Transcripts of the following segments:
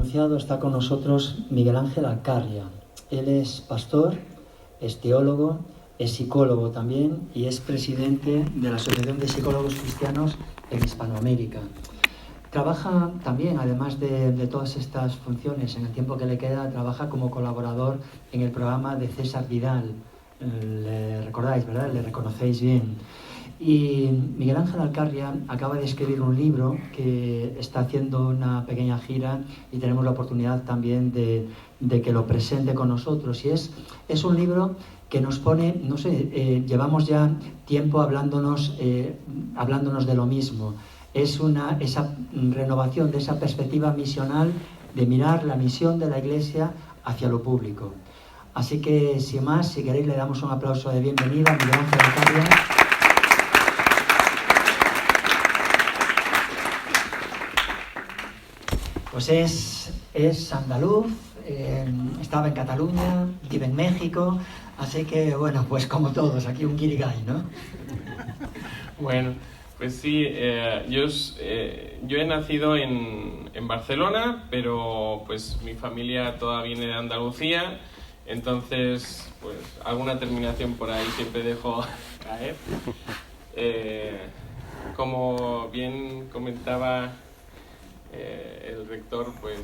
Anunciado está con nosotros Miguel Ángel Alcarria. Él es pastor, es teólogo, es psicólogo también y es presidente de la Asociación de Psicólogos Cristianos en Hispanoamérica. Trabaja también, además de todas estas funciones, en el tiempo que le queda, trabaja como colaborador en el programa de César Vidal. Le recordáis, ¿verdad? Le reconocéis bien. Y Miguel Ángel Alcarria acaba de escribir un libro que está haciendo una pequeña gira y tenemos la oportunidad también de que lo presente con nosotros. Y es un libro que nos pone, no sé, llevamos ya tiempo hablándonos de lo mismo. Es esa renovación de esa perspectiva misional de mirar la misión de la Iglesia hacia lo público. Así que, sin más, si queréis, le damos un aplauso de bienvenida a Miguel Ángel Alcarria. Pues es andaluz, estaba en Cataluña, vive en México, así que, bueno, pues como todos, aquí un guirigay, ¿no? Bueno, pues sí, yo he nacido en Barcelona, pero pues mi familia toda viene de Andalucía, entonces pues alguna terminación por ahí siempre dejo caer. Como bien comentaba el rector, pues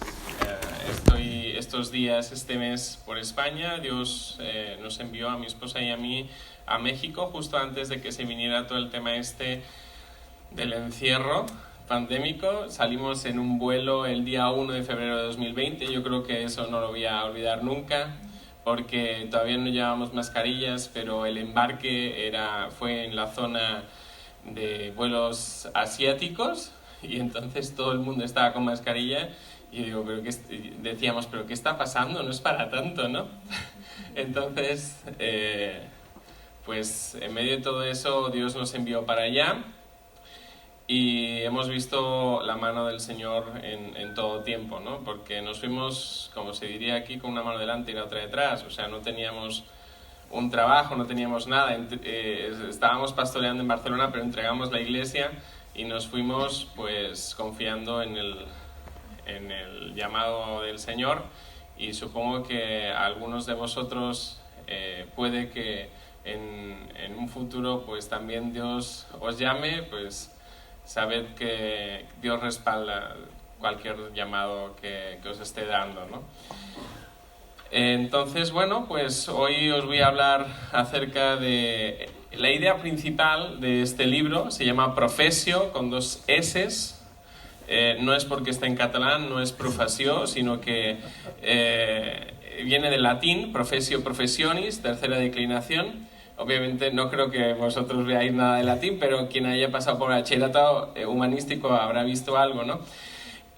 estoy estos días, este mes por España. Dios nos envió a mi esposa y a mí a México justo antes de que se viniera todo el tema del encierro pandémico. Salimos en un vuelo el día 1 de febrero de 2020. Yo creo que eso no lo voy a olvidar nunca, porque todavía no llevábamos mascarillas, pero el embarque fue en la zona de vuelos asiáticos y entonces todo el mundo estaba con mascarilla y digo, decíamos, pero ¿qué está pasando? No es para tanto, ¿no? Entonces, pues en medio de todo eso Dios nos envió para allá y hemos visto la mano del Señor en todo tiempo, ¿no? Porque nos fuimos, como se diría aquí, con una mano delante y la otra detrás. O sea, no teníamos un trabajo, no teníamos nada. Estábamos pastoreando en Barcelona, pero entregamos la iglesia y nos fuimos pues confiando en el llamado del Señor. Y supongo que a algunos de vosotros puede que en un futuro pues también Dios os llame, pues sabed que Dios respalda cualquier llamado que os esté dando, ¿no? Entonces, bueno, pues hoy os voy a hablar acerca de la idea principal de este libro. Se llama Professio, con 2 S's. No es porque está en catalán, no es professió, sino que viene del latín, professio professionis, tercera declinación. Obviamente no creo que vosotros veáis nada de latín, pero quien haya pasado por bachillerato humanístico habrá visto algo, ¿no?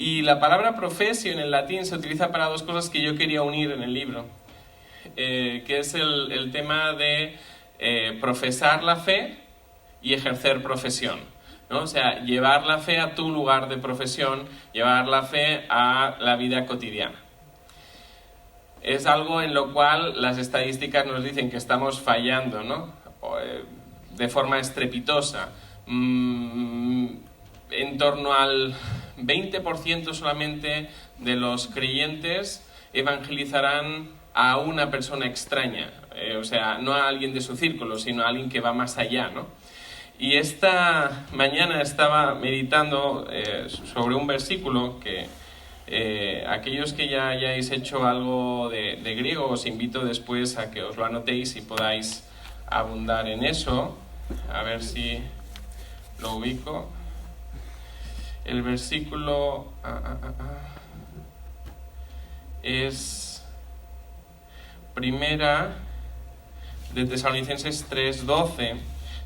Y la palabra professio en el latín se utiliza para 2 cosas que yo quería unir en el libro, que es el tema de profesar la fe y ejercer profesión, ¿no? O sea, llevar la fe a tu lugar de profesión, llevar la fe a la vida cotidiana. Es algo en lo cual las estadísticas nos dicen que estamos fallando, ¿no? De forma estrepitosa. En torno al 20% solamente de los creyentes evangelizarán a una persona extraña, o sea, no a alguien de su círculo, sino a alguien que va más allá, ¿no? Y esta mañana estaba meditando sobre un versículo que aquellos que ya hayáis hecho algo de griego, os invito después a que os lo anotéis y podáis abundar en eso. A ver si lo ubico. El versículo es primera de Tesalonicenses 3:12.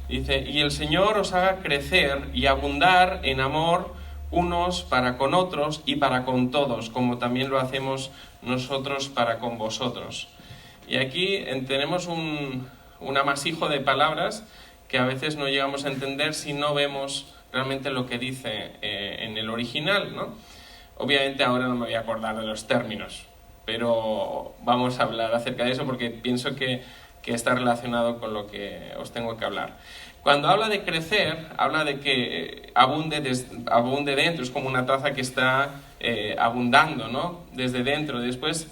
Dice, y el Señor os haga crecer y abundar en amor unos para con otros y para con todos, como también lo hacemos nosotros para con vosotros. Y aquí tenemos un amasijo de palabras que a veces no llegamos a entender si no vemos realmente lo que dice en el original, ¿no? Obviamente ahora no me voy a acordar de los términos, pero vamos a hablar acerca de eso porque pienso que está relacionado con lo que os tengo que hablar. Cuando habla de crecer, habla de que abunde dentro, es como una taza que está abundando, ¿no? Desde dentro. Después,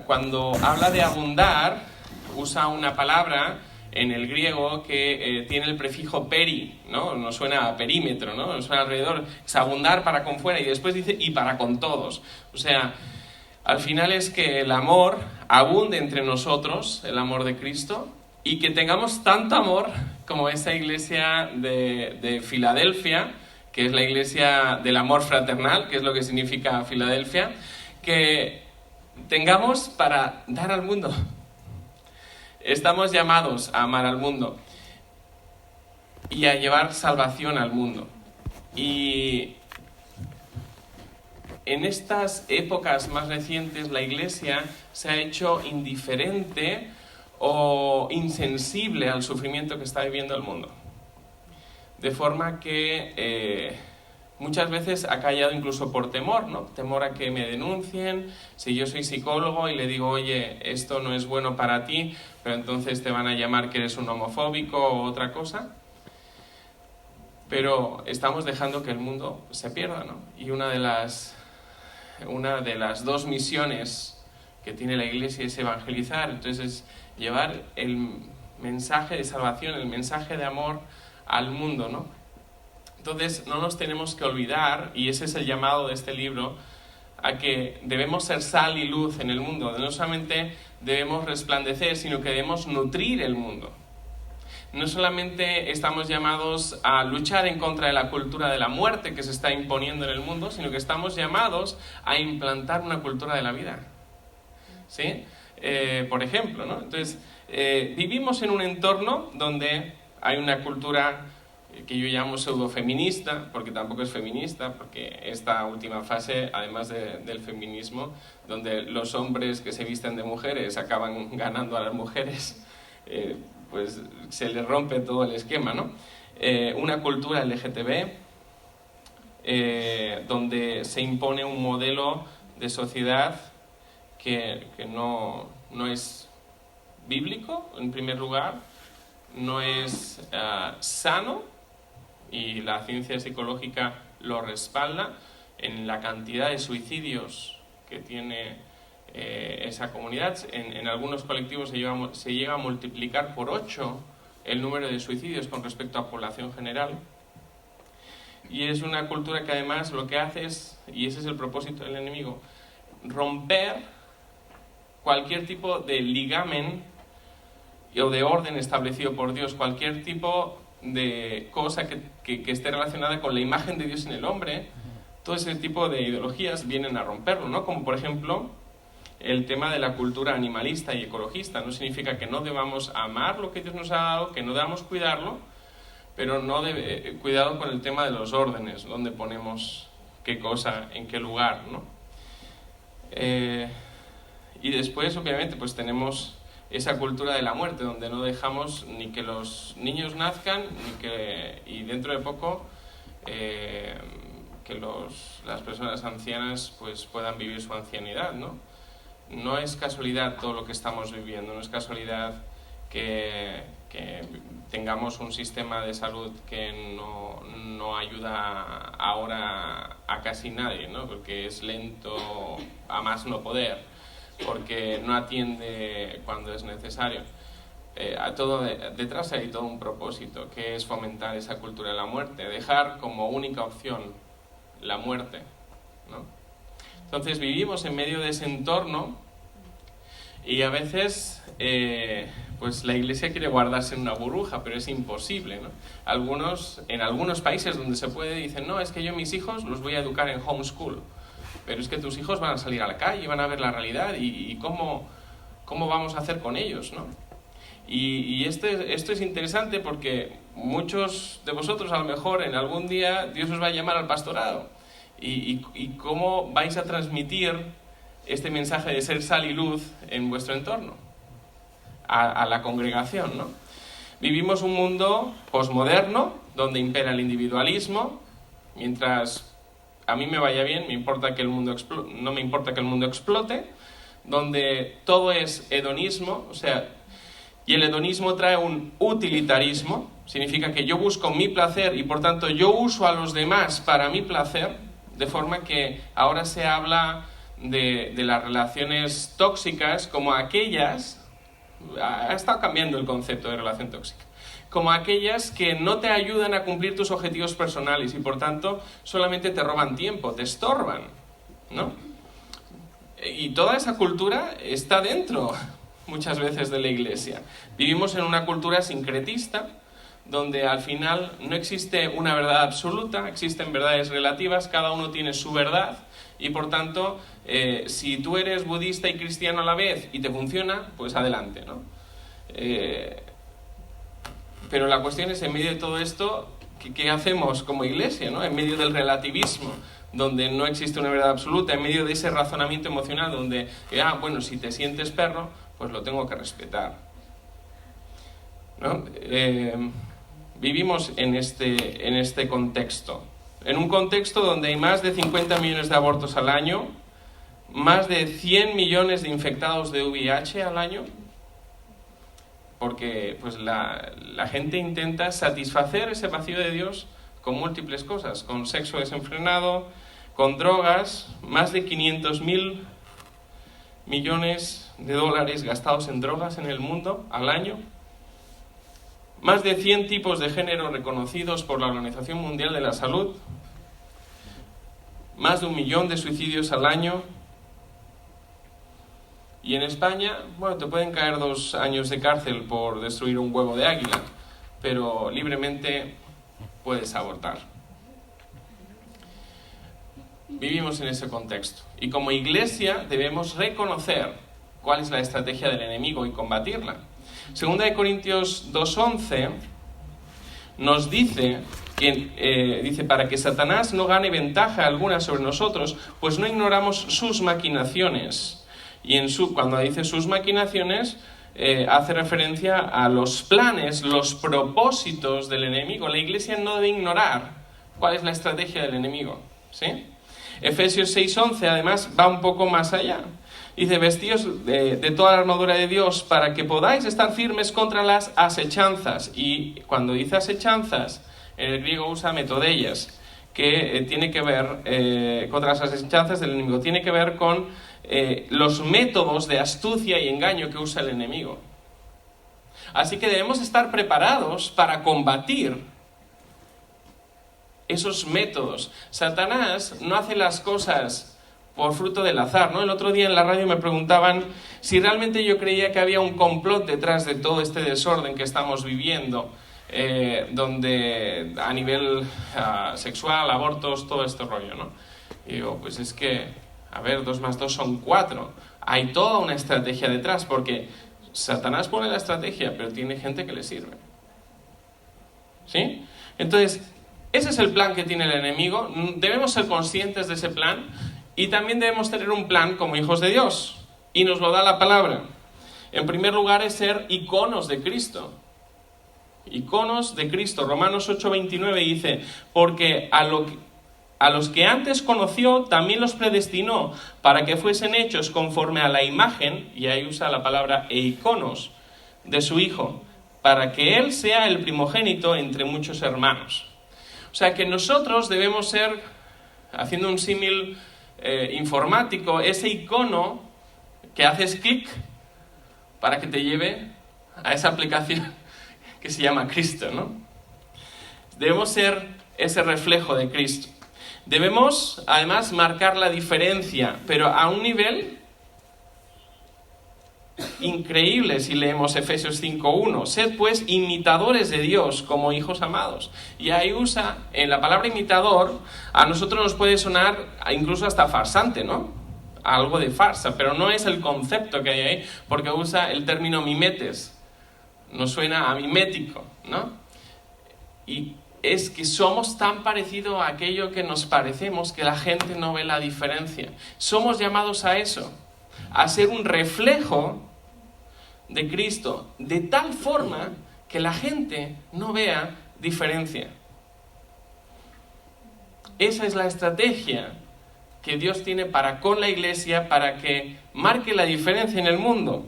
cuando habla de abundar, usa una palabra en el griego que tiene el prefijo peri, ¿no? Nos suena a perímetro, ¿no? Nos suena alrededor. Es abundar para con fuera, y después dice y para con todos. O sea, al final es que el amor abunde entre nosotros, el amor de Cristo, y que tengamos tanto amor como esa iglesia de Filadelfia, que es la iglesia del amor fraternal, que es lo que significa Filadelfia, que tengamos para dar al mundo. Estamos llamados a amar al mundo y a llevar salvación al mundo. Y en estas épocas más recientes la Iglesia se ha hecho indiferente o insensible al sufrimiento que está viviendo el mundo. De forma que muchas veces ha callado incluso por temor, ¿no? Temor a que me denuncien. Si yo soy psicólogo y le digo, oye, esto no es bueno para ti, pero entonces te van a llamar que eres un homofóbico o otra cosa. Pero estamos dejando que el mundo se pierda, ¿no? Y una de las dos misiones que tiene la Iglesia es evangelizar. Entonces es llevar el mensaje de salvación, el mensaje de amor al mundo, ¿no? Entonces no nos tenemos que olvidar, y ese es el llamado de este libro, a que debemos ser sal y luz en el mundo. No solamente debemos resplandecer, sino que debemos nutrir el mundo. No solamente estamos llamados a luchar en contra de la cultura de la muerte que se está imponiendo en el mundo, sino que estamos llamados a implantar una cultura de la vida. ¿Sí? Por ejemplo, ¿no? Entonces, vivimos en un entorno donde hay una cultura que yo llamo pseudo-feminista, porque tampoco es feminista, porque esta última fase, además del feminismo, donde los hombres que se visten de mujeres acaban ganando a las mujeres, pues se les rompe todo el esquema, ¿no? Una cultura LGTB, donde se impone un modelo de sociedad que no es bíblico, en primer lugar, no es sano, y la ciencia psicológica lo respalda, en la cantidad de suicidios que tiene esa comunidad. En algunos colectivos se llega a multiplicar por 8 el número de suicidios con respecto a población general. Y es una cultura que además lo que hace es, y ese es el propósito del enemigo, romper cualquier tipo de ligamen o de orden establecido por Dios, cualquier tipo de cosa que esté relacionada con la imagen de Dios en el hombre. Todo ese tipo de ideologías vienen a romperlo, ¿no? Como por ejemplo el tema de la cultura animalista y ecologista. No significa que no debamos amar lo que Dios nos ha dado, que no debamos cuidarlo, pero cuidado con el tema de los órdenes, dónde ponemos qué cosa, en qué lugar, ¿no? Y después, obviamente, pues tenemos esa cultura de la muerte, donde no dejamos ni que los niños nazcan, y dentro de poco que las personas ancianas pues puedan vivir su ancianidad, ¿no? No es casualidad todo lo que estamos viviendo, no es casualidad que tengamos un sistema de salud que no ayuda ahora a casi nadie, ¿no? Porque es lento a más no poder, porque no atiende cuando es necesario. Detrás hay todo un propósito, que es fomentar esa cultura de la muerte, dejar como única opción la muerte, ¿no? Entonces vivimos en medio de ese entorno, y a veces pues la Iglesia quiere guardarse en una burbuja, pero es imposible, ¿no? En algunos países donde se puede dicen, no, es que yo mis hijos los voy a educar en homeschool. Pero es que tus hijos van a salir a la calle, van a ver la realidad, y cómo vamos a hacer con ellos, ¿no? Y esto es interesante, porque muchos de vosotros a lo mejor en algún día Dios os va a llamar al pastorado. Y cómo vais a transmitir este mensaje de ser sal y luz en vuestro entorno, a la congregación, ¿no? Vivimos un mundo posmoderno donde impera el individualismo. Mientras a mí me vaya bien, no me importa que el mundo explote, donde todo es hedonismo, y el hedonismo trae un utilitarismo, significa que yo busco mi placer y por tanto yo uso a los demás para mi placer, de forma que ahora se habla de las relaciones tóxicas como aquellas, ha estado cambiando el concepto de relación tóxica, como aquellas que no te ayudan a cumplir tus objetivos personales y por tanto solamente te roban tiempo, te estorban, ¿no? Y toda esa cultura está dentro muchas veces de la Iglesia. Vivimos en una cultura sincretista donde al final no existe una verdad absoluta, existen verdades relativas, cada uno tiene su verdad y por tanto si tú eres budista y cristiano a la vez y te funciona, pues adelante, ¿no? Pero la cuestión es, en medio de todo esto, ¿qué hacemos como Iglesia, ¿no? En medio del relativismo, donde no existe una verdad absoluta, en medio de ese razonamiento emocional donde, bueno, si te sientes perro, pues lo tengo que respetar, ¿no? Vivimos en este contexto, en un contexto donde hay más de 50 millones de abortos al año, más de 100 millones de infectados de VIH al año, porque pues la gente intenta satisfacer ese vacío de Dios con múltiples cosas, con sexo desenfrenado, con drogas, más de 500.000 millones de dólares gastados en drogas en el mundo al año, más de 100 tipos de género reconocidos por la Organización Mundial de la Salud, más de 1 millón de suicidios al año. Y en España, bueno, te pueden caer 2 años de cárcel por destruir un huevo de águila, pero libremente puedes abortar. Vivimos en ese contexto. Y como Iglesia debemos reconocer cuál es la estrategia del enemigo y combatirla. Segunda de Corintios 2:11 nos dice que dice, para que Satanás no gane ventaja alguna sobre nosotros, pues no ignoramos sus maquinaciones. Y cuando dice sus maquinaciones, hace referencia a los planes, los propósitos del enemigo. La Iglesia no debe ignorar cuál es la estrategia del enemigo, ¿sí? Efesios 6:11 además va un poco más allá. Dice, vestíos de toda la armadura de Dios para que podáis estar firmes contra las asechanzas. Y cuando dice asechanzas, en el griego usa metodeias, que tiene que ver contra las asechanzas del enemigo, tiene que ver con los métodos de astucia y engaño que usa el enemigo. Así que debemos estar preparados para combatir esos métodos. Satanás no hace las cosas por fruto del azar, ¿no? El otro día en la radio me preguntaban si realmente yo creía que había un complot detrás de todo este desorden que estamos viviendo, donde a nivel sexual, abortos, todo este rollo, ¿no? Y digo, pues es que, a ver, 2 más 2 son 4. Hay toda una estrategia detrás, porque Satanás pone la estrategia, pero tiene gente que le sirve. ¿Sí? Entonces, ese es el plan que tiene el enemigo. Debemos ser conscientes de ese plan y también debemos tener un plan como hijos de Dios. Y nos lo da la palabra. En primer lugar es ser iconos de Cristo. Iconos de Cristo. Romanos 8:29 dice, porque a los que antes conoció también los predestinó para que fuesen hechos conforme a la imagen, y ahí usa la palabra iconos, de su Hijo, para que Él sea el primogénito entre muchos hermanos. O sea que nosotros debemos ser, haciendo un símil informático, ese icono que haces clic para que te lleve a esa aplicación que se llama Cristo, ¿no? Debemos ser ese reflejo de Cristo. Debemos, además, marcar la diferencia, pero a un nivel increíble si leemos Efesios 5:1. Sed pues imitadores de Dios como hijos amados. Y ahí usa, en la palabra imitador, a nosotros nos puede sonar incluso hasta farsante, ¿no? Algo de farsa, pero no es el concepto que hay ahí, porque usa el término mimetes. Nos suena a mimético, ¿no? Y es que somos tan parecidos a aquello que nos parecemos que la gente no ve la diferencia. Somos llamados a eso, a ser un reflejo de Cristo, de tal forma que la gente no vea diferencia. Esa es la estrategia que Dios tiene para con la Iglesia, para que marque la diferencia en el mundo.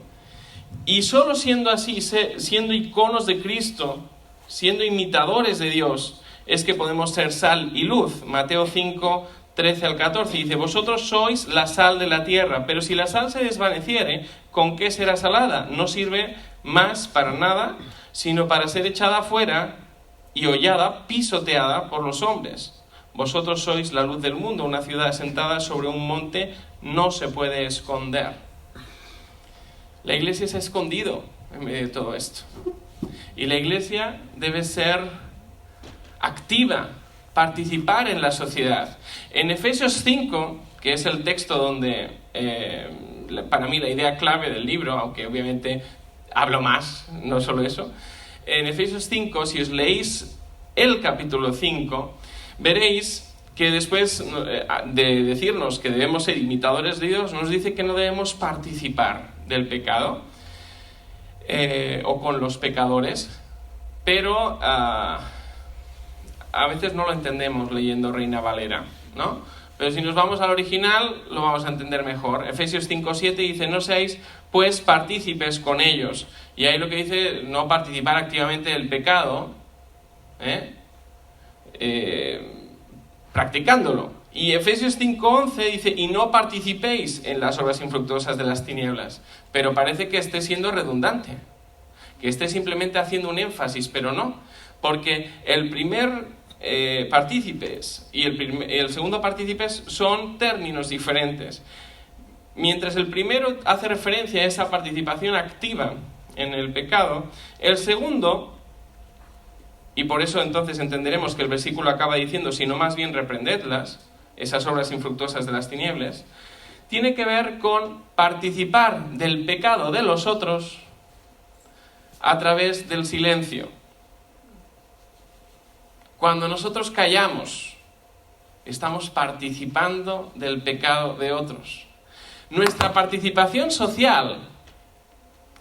Y solo siendo así, siendo iconos de Cristo, siendo imitadores de Dios, es que podemos ser sal y luz. Mateo 5, 13 al 14, dice: vosotros sois la sal de la tierra, pero si la sal se desvaneciere, ¿con qué será salada? No sirve más para nada, sino para ser echada fuera y hollada, pisoteada por los hombres. Vosotros sois la luz del mundo, una ciudad asentada sobre un monte no se puede esconder. La iglesia se ha escondido en medio de todo esto. Y la iglesia debe ser activa, participar en la sociedad. En Efesios 5, que es el texto donde, para mí, la idea clave del libro, aunque obviamente hablo más, no solo eso, en Efesios 5, si os leéis el capítulo 5, veréis que después de decirnos que debemos ser imitadores de Dios, nos dice que no debemos participar del pecado o con los pecadores, pero a veces no lo entendemos leyendo Reina Valera, ¿no? Pero si nos vamos al original, lo vamos a entender mejor. Efesios 5:7 dice: no seáis pues partícipes con ellos. Y ahí lo que dice, no participar activamente del pecado, practicándolo. Y Efesios 5:11 dice: y no participéis en las obras infructuosas de las tinieblas. Pero parece que esté siendo redundante, que esté simplemente haciendo un énfasis, pero no, porque el primer partícipes y el segundo partícipes son términos diferentes. Mientras el primero hace referencia a esa participación activa en el pecado, el segundo, y por eso entonces entenderemos que el versículo acaba diciendo: sino más bien reprendedlas, esas obras infructuosas de las tinieblas, tiene que ver con participar del pecado de los otros a través del silencio. Cuando nosotros callamos, estamos participando del pecado de otros. Nuestra participación social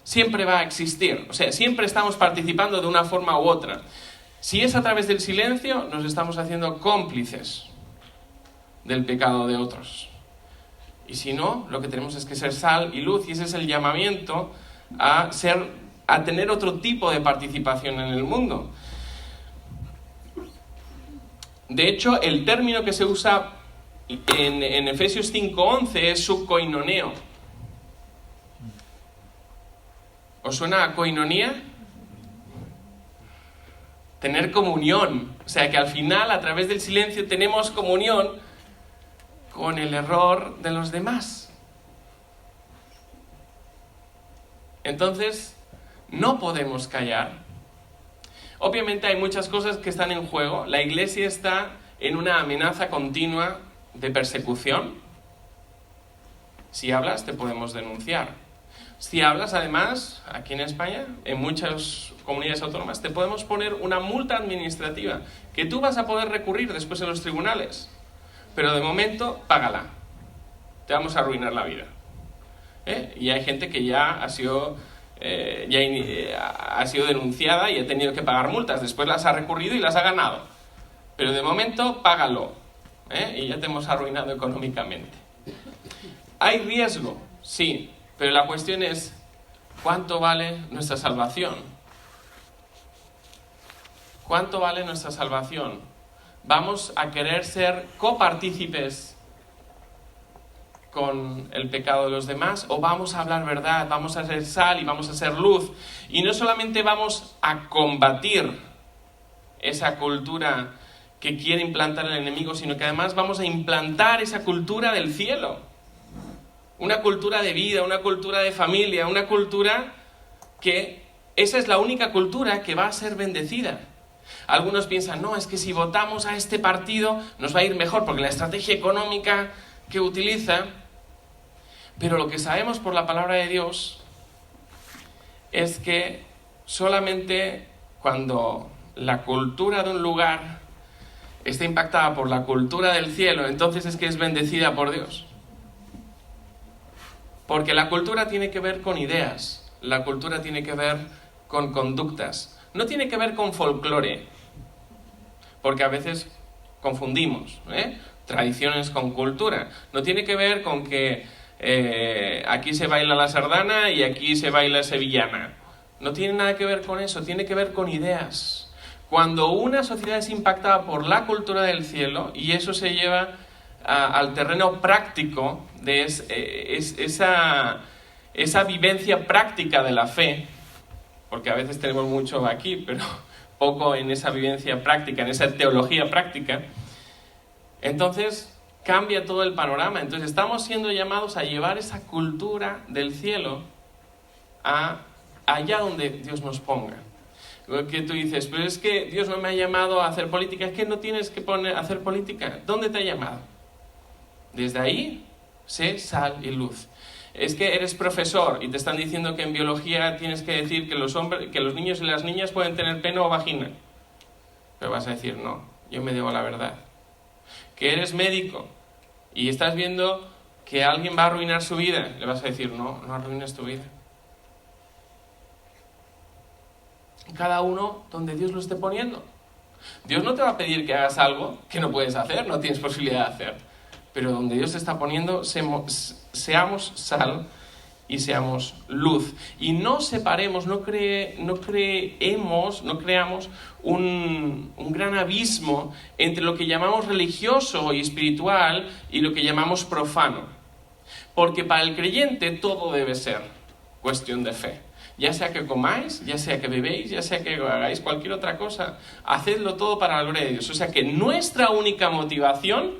siempre va a existir, o sea, siempre estamos participando de una forma u otra. Si es a través del silencio, nos estamos haciendo cómplices del pecado de otros. Y si no, lo que tenemos es que ser sal y luz, y ese es el llamamiento a tener otro tipo de participación en el mundo. De hecho, el término que se usa en Efesios 5:11 es subkoinoneo. ¿Os suena a koinonía? Tener comunión. O sea, que al final, a través del silencio, tenemos comunión con el error de los demás. Entonces, no podemos callar. Obviamente hay muchas cosas que están en juego. La iglesia está en una amenaza continua de persecución. Si hablas, te podemos denunciar. Si hablas, además, aquí en España, en muchas comunidades autónomas, te podemos poner una multa administrativa que tú vas a poder recurrir después en los tribunales. Pero de momento, págala. Te vamos a arruinar la vida. Y hay gente que ya ha sido denunciada y ha tenido que pagar multas. Después las ha recurrido y las ha ganado. Pero de momento, págalo. Y ya te hemos arruinado económicamente. ¿Hay riesgo? Sí. Pero la cuestión es, ¿cuánto vale nuestra salvación? ¿Cuánto vale nuestra salvación? ¿Vamos a querer ser copartícipes con el pecado de los demás? ¿O vamos a hablar verdad? ¿Vamos a ser sal y vamos a ser luz? Y no solamente vamos a combatir esa cultura que quiere implantar el enemigo, sino que además vamos a implantar esa cultura del cielo. Una cultura de vida, una cultura de familia, una cultura que esa es la única cultura que va a ser bendecida. Algunos piensan, no, es que si votamos a este partido nos va a ir mejor porque la estrategia económica que utiliza. Pero lo que sabemos por la palabra de Dios es que solamente cuando la cultura de un lugar está impactada por la cultura del cielo, entonces es que es bendecida por Dios. Porque la cultura tiene que ver con ideas, la cultura tiene que ver con conductas, no tiene que ver con folclore, porque a veces confundimos tradiciones con cultura. No tiene que ver con que aquí se baila la sardana y aquí se baila sevillana. No tiene nada que ver con eso, tiene que ver con ideas. Cuando una sociedad es impactada por la cultura del cielo, y eso se lleva al terreno práctico de esa vivencia práctica de la fe, porque a veces tenemos mucho aquí, pero poco en esa vivencia práctica, en esa teología práctica, entonces cambia todo el panorama. Entonces estamos siendo llamados a llevar esa cultura del cielo allá donde Dios nos ponga. Que tú dices, pero es que Dios no me ha llamado a hacer política. Es que no tienes que hacer política. ¿Dónde te ha llamado? Desde ahí, sé sal y luz. Es que eres profesor y te están diciendo que en biología tienes que decir que los niños y las niñas pueden tener pene o vagina. Pero vas a decir, no, yo me debo a la verdad. Que eres médico y estás viendo que alguien va a arruinar su vida, le vas a decir, no, no arruines tu vida. Cada uno donde Dios lo esté poniendo. Dios no te va a pedir que hagas algo que no puedes hacer, no tienes posibilidad de hacer. Pero donde Dios te está poniendo, seamos sal y seamos luz. Y no separemos, no creamos un gran abismo entre lo que llamamos religioso y espiritual y lo que llamamos profano. Porque para el creyente todo debe ser cuestión de fe. Ya sea que comáis, ya sea que bebéis, ya sea que hagáis cualquier otra cosa, hacedlo todo para la gloria de Dios. O sea que nuestra única motivación,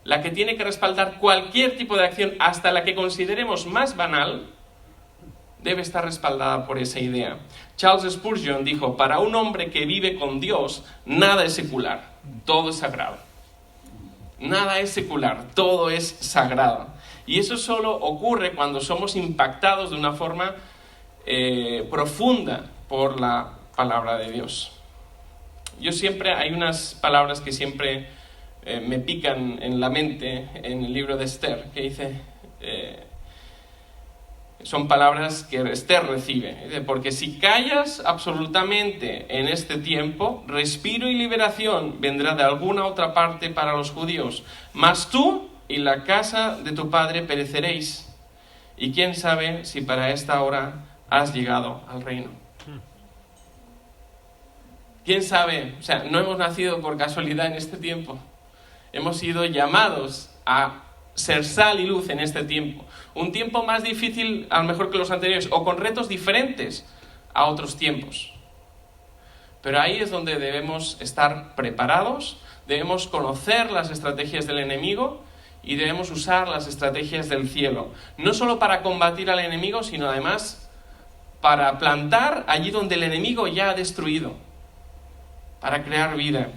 la que tiene que respaldar cualquier tipo de acción, hasta la que consideremos más banal, debe estar respaldada por esa idea. Charles Spurgeon dijo, para un hombre que vive con Dios, nada es secular, todo es sagrado. Nada es secular, todo es sagrado. Y eso solo ocurre cuando somos impactados de una forma profunda por la palabra de Dios. Hay unas palabras que siempre me pican en la mente en el libro de Esther, que dice, son palabras que Esther recibe, porque si callas absolutamente en este tiempo, respiro y liberación vendrá de alguna otra parte para los judíos, mas tú y la casa de tu padre pereceréis, y quién sabe si para esta hora has llegado al reino. ¿Quién sabe? O sea, no hemos nacido por casualidad en este tiempo. Hemos sido llamados a ser sal y luz en este tiempo. Un tiempo más difícil a lo mejor que los anteriores, o con retos diferentes a otros tiempos. Pero ahí es donde debemos estar preparados, debemos conocer las estrategias del enemigo y debemos usar las estrategias del cielo. No solo para combatir al enemigo, sino además para plantar allí donde el enemigo ya ha destruido, para crear vida.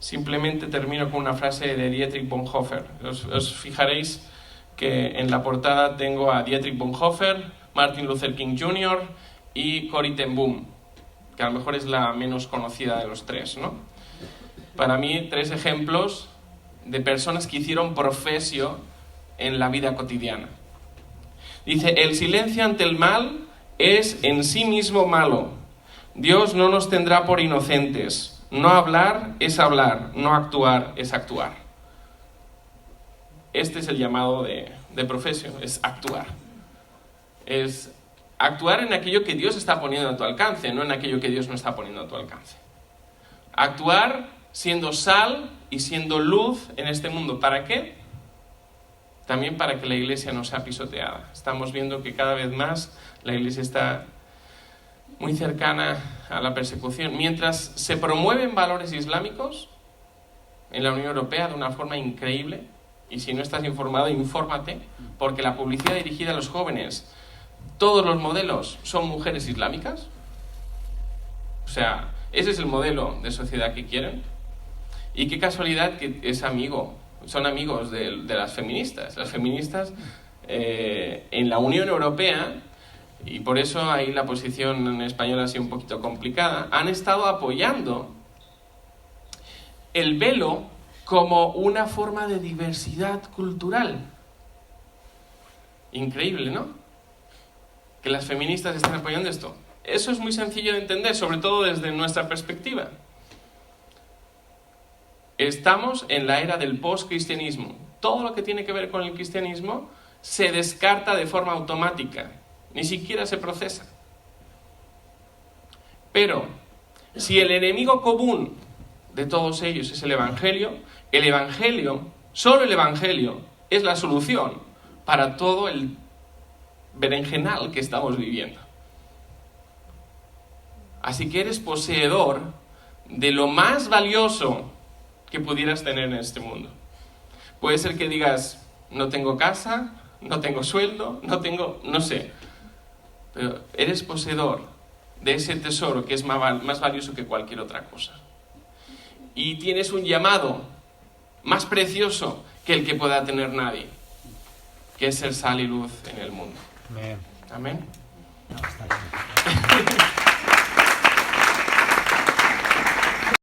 Simplemente termino con una frase de Dietrich Bonhoeffer. Os fijaréis que en la portada tengo a Dietrich Bonhoeffer, Martin Luther King Jr. y Corrie ten Boom, que a lo mejor es la menos conocida de los tres, ¿no? Para mí, 3 ejemplos de personas que hicieron profesio en la vida cotidiana. Dice, el silencio ante el mal es en sí mismo malo. Dios no nos tendrá por inocentes. No hablar es hablar, no actuar es actuar. Este es el llamado de profesio, es actuar. Es actuar en aquello que Dios está poniendo a tu alcance, no en aquello que Dios no está poniendo a tu alcance. Actuar siendo sal y siendo luz en este mundo. ¿Para qué? También para que la iglesia no sea pisoteada. Estamos viendo que cada vez más la iglesia está muy cercana a la persecución. Mientras se promueven valores islámicos en la Unión Europea de una forma increíble, y si no estás informado, infórmate, porque la publicidad dirigida a los jóvenes, todos los modelos son mujeres islámicas. O sea, ese es el modelo de sociedad que quieren. Y qué casualidad que son amigos de las feministas. Las feministas en la Unión Europea, y por eso ahí la posición en español ha sido un poquito complicada, han estado apoyando el velo como una forma de diversidad cultural. Increíble, ¿no? Que las feministas estén apoyando esto. Eso es muy sencillo de entender, sobre todo desde nuestra perspectiva. Estamos en la era del post-cristianismo. Todo lo que tiene que ver con el cristianismo se descarta de forma automática. Ni siquiera se procesa. Pero, si el enemigo común de todos ellos es el Evangelio. El Evangelio, solo el Evangelio, es la solución para todo el berenjenal que estamos viviendo. Así que eres poseedor de lo más valioso que pudieras tener en este mundo. Puede ser que digas, no tengo casa, no tengo sueldo, no sé. Pero eres poseedor de ese tesoro que es más valioso que cualquier otra cosa. Y tienes un llamado más precioso que el que pueda tener nadie, que es ser sal y luz en el mundo. Amén. Amén. No, está bien.